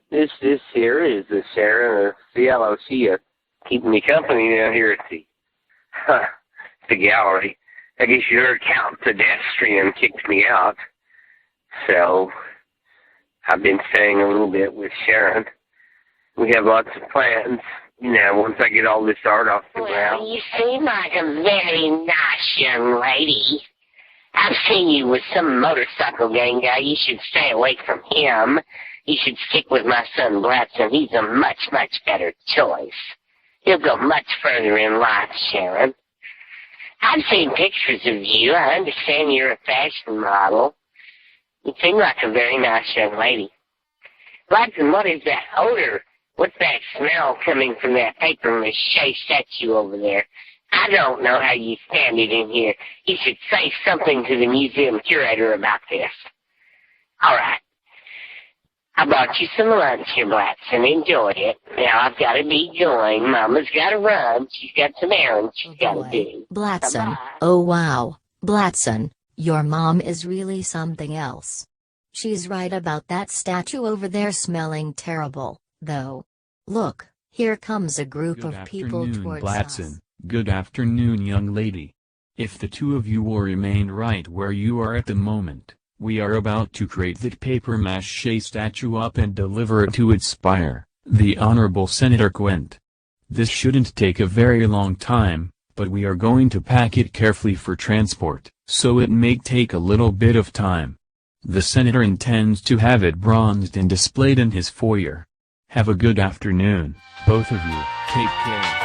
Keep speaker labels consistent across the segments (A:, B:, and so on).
A: This here is the Sharon of Cielo. She keeping me company now here at the gallery. I guess your account pedestrian kicked me out. So I've been staying a little bit with Sharon. We have lots of plans, once I get all this art off the ground.
B: Well, you seem like a very nice young lady. I've seen you with some motorcycle gang guy. You should stay away from him. You should stick with my son Blatson. He's a much, much better choice. He'll go much further in life, Sharon. I've seen pictures of you. I understand you're a fashion model. You seem like a very nice young lady. Blatson, what is that odor? What's that smell coming from that paper mache statue over there? I don't know how you stand it in here. You should say something to the museum curator about this. All right. I brought you some lunch here, Blatson. Enjoy it. Now I've got to be going. Mama's got to run. She's got some errands she's got to do.
C: Blatson.
B: Bye-bye.
C: Oh wow, Blatson, your mom is really something else. She's right about that statue over there smelling terrible, though. Look, here comes a group of people towards
D: Blatson.
C: us.
D: Good afternoon, young lady. If the two of you will remain right where you are at the moment, we are about to create that paper mache statue up and deliver it to its spire, the Honorable Senator Quint. This shouldn't take a very long time, but we are going to pack it carefully for transport, so it may take a little bit of time. The senator intends to have it bronzed and displayed in his foyer. Have a good afternoon, both of you. Take care.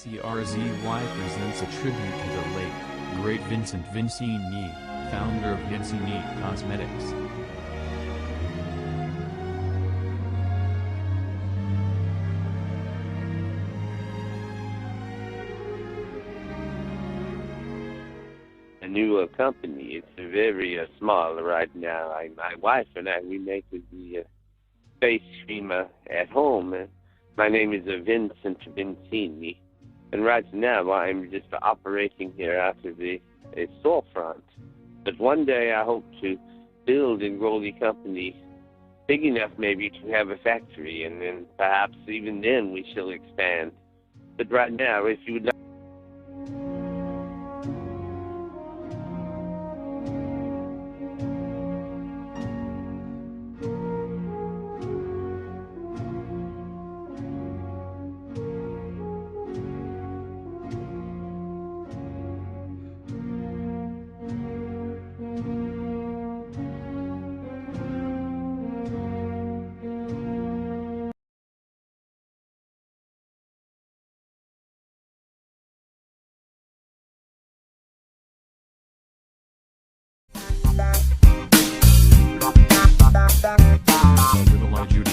D: CRZY presents a tribute to the late, great Vincent Vincini, founder of Vincini Cosmetics.
A: A new company. It's very small right now. My wife and I, we make the face cream at home. My name is Vincent Vincini. And right now, I'm just operating here out of a storefront. But one day, I hope to build and grow the company big enough maybe to have a factory. And then perhaps even then we shall expand. But right now, if you would like...
D: Little Judy.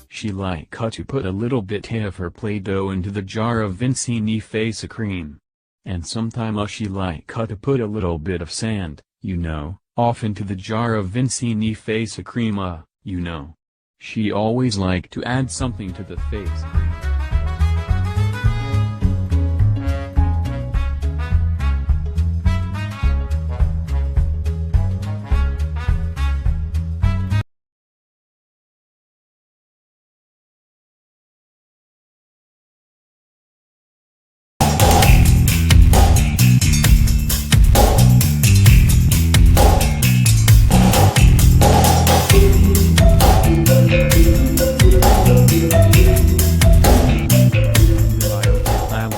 D: She like to put a little bit of her Play-Doh into the jar of Vincini face cream. And sometime she like to put a little bit of sand, off into the jar of Vincini face cream She always like to add something to the face.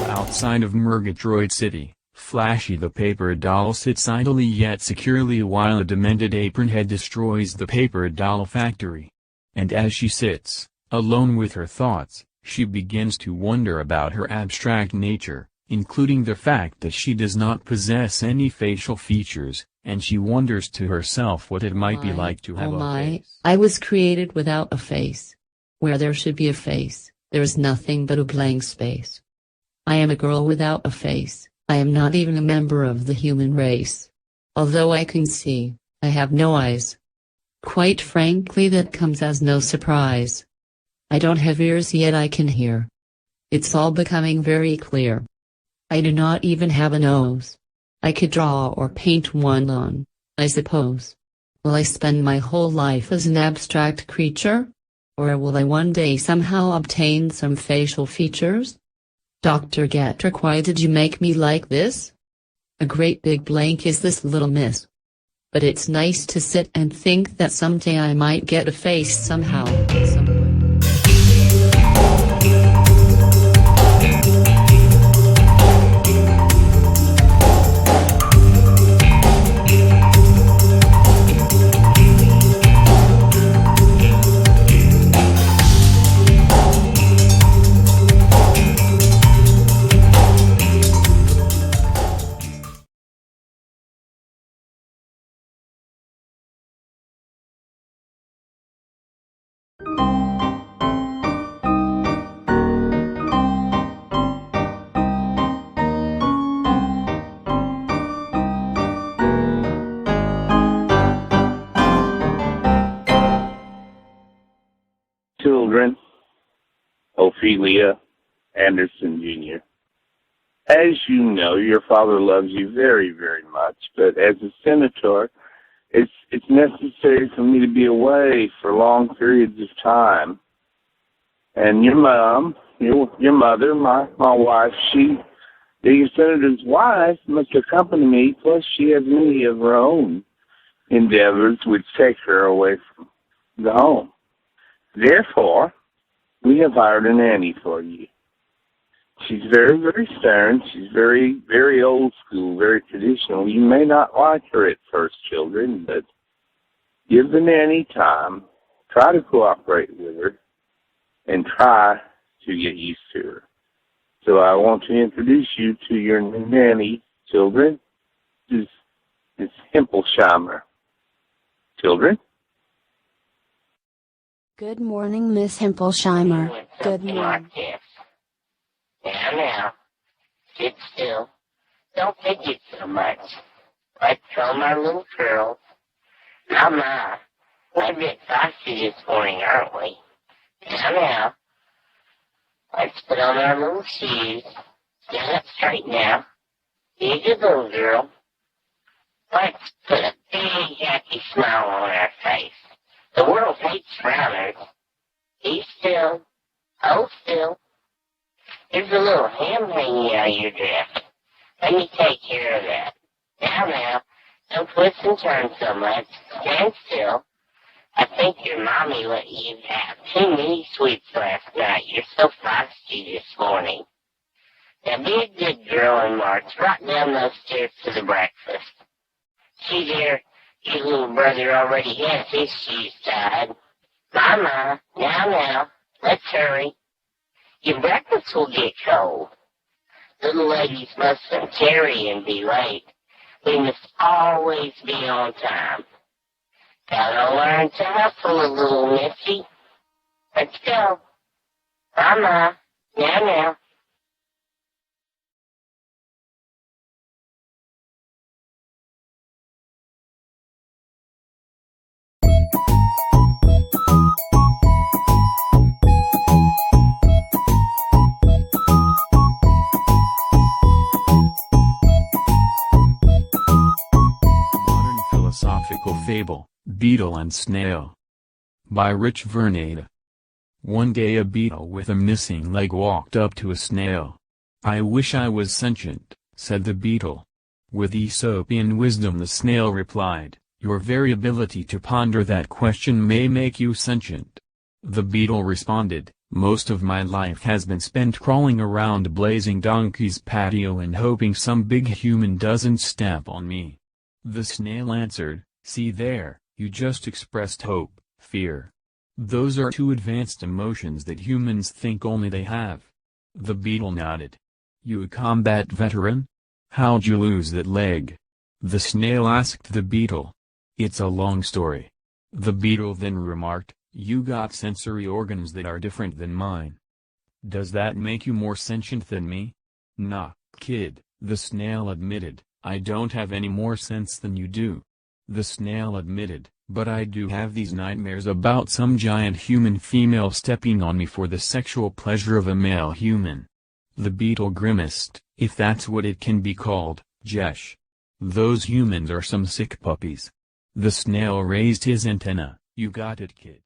D: Outside of MERGATROID City, Flashy the paper doll sits idly yet securely while a demented apron head destroys the paper doll factory. And as she sits, alone with her thoughts, she begins to wonder about her abstract nature, including the fact that she does not possess any facial features, and she wonders to herself what it might be like to have a face.
E: I was created without a face. Where there should be a face, there is nothing but a blank space. I am a girl without a face. I am not even a member of the human race. Although I can see, I have no eyes. Quite frankly, that comes as no surprise. I don't have ears yet I can hear. It's all becoming very clear. I do not even have a nose. I could draw or paint one on, I suppose. Will I spend my whole life as an abstract creature? Or will I one day somehow obtain some facial features? Dr. MERGATROID, why did you make me like this? A great big blank is this little miss. But it's nice to sit and think that someday I might get a face somehow, somewhere.
A: Children, Ophelia Anderson Jr. As you know, your father loves you very, very much, but as a senator, it's necessary for me to be away for long periods of time. And your mom, your mother, my wife, your senator's wife must accompany me, plus she has many of her own endeavors which take her away from the home. Therefore, we have hired a nanny for you. She's very, very stern. She's very, very old school, very traditional. You may not like her at first, children, but give the nanny time. Try to cooperate with her and try to get used to her. So I want to introduce you to your new nanny, children. This is Himmelsheimer. Children?
F: Good morning, Miss Himmelsheimer. Good morning.
B: Now, sit still. Don't fidget so much. Let's comb our little curls. Mama, we're a bit fussy this morning, aren't we? Now, let's put on our little shoes. Stand up straight now. Be a good little girl. Let's put a big happy smile on our face. The world hates frowners. Be still. Hold still. There's a little hem hanging out of your dress. Let me take care of that. Now, don't twist and turn so much. Stand still. I think your mommy let you have too many sweets last night. You're so frosty this morning. Now be a good girl and march right down those stairs to the breakfast. See there, your little brother already has his shoes tied. Mama, now, let's hurry. Your breakfast will get cold. Little ladies mustn't tarry and be late. We must always be on time. Gotta learn to hustle a little, Missy. Let's go. Mama, now.
D: Modern philosophical fable, Beetle and Snail. By Rich Vernada. One day a beetle with a missing leg walked up to a snail. "I wish I was sentient," said the beetle. With Aesopian wisdom the snail replied, "Your very ability to ponder that question may make you sentient." The beetle responded, "Most of my life has been spent crawling around Blazing Donkey's patio and hoping some big human doesn't stamp on me." The snail answered, "See there, you just expressed hope, fear. Those are two advanced emotions that humans think only they have." The beetle nodded. "You a combat veteran? How'd you lose that leg?" The snail asked the beetle. "It's a long story." The beetle then remarked, "You got sensory organs that are different than mine. Does that make you more sentient than me?" "Nah, kid," the snail admitted, "I don't have any more sense than you do." The snail admitted, But I do have these nightmares about some giant human female stepping on me for the sexual pleasure of a male human. The beetle grimaced, if that's what it can be called, Jesh. Those humans are some sick puppies. The snail raised his antenna, you got it, kid.